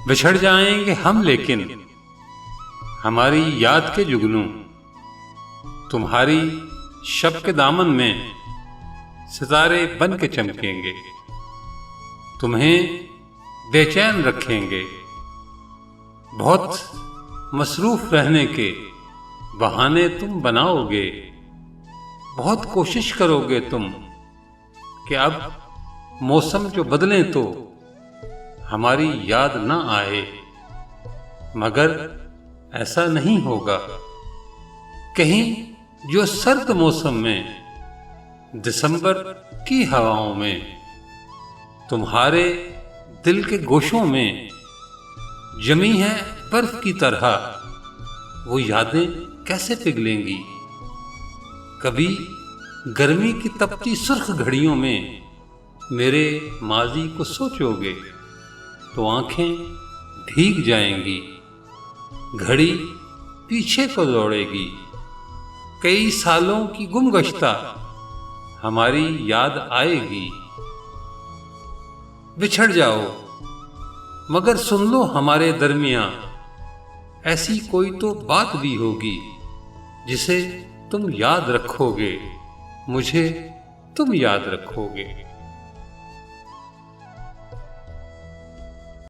बिछड़ जाएंगे हम लेकिन हमारी याद के जुगनू तुम्हारी शब के दामन में सितारे बन के चमकेंगे, तुम्हें बेचैन रखेंगे। बहुत मसरूफ रहने के बहाने तुम बनाओगे, बहुत कोशिश करोगे तुम कि अब मौसम जो बदलें तो हमारी याद ना आए, मगर ऐसा नहीं होगा। कहीं जो सर्द मौसम में दिसंबर की हवाओं में तुम्हारे दिल के गोशों में जमी है बर्फ की तरह, वो यादें कैसे पिघलेंगी। कभी गर्मी की तपती सुर्ख घड़ियों में मेरे माजी को सोचोगे तो आंखें भीग जाएंगी, घड़ी पीछे को दौड़ेगी। कई सालों की गुमगश्ता हमारी याद आएगी। बिछड़ जाओ मगर सुन लो हमारे दरमियां, ऐसी कोई तो बात भी होगी जिसे तुम याद रखोगे, मुझे तुम याद रखोगे।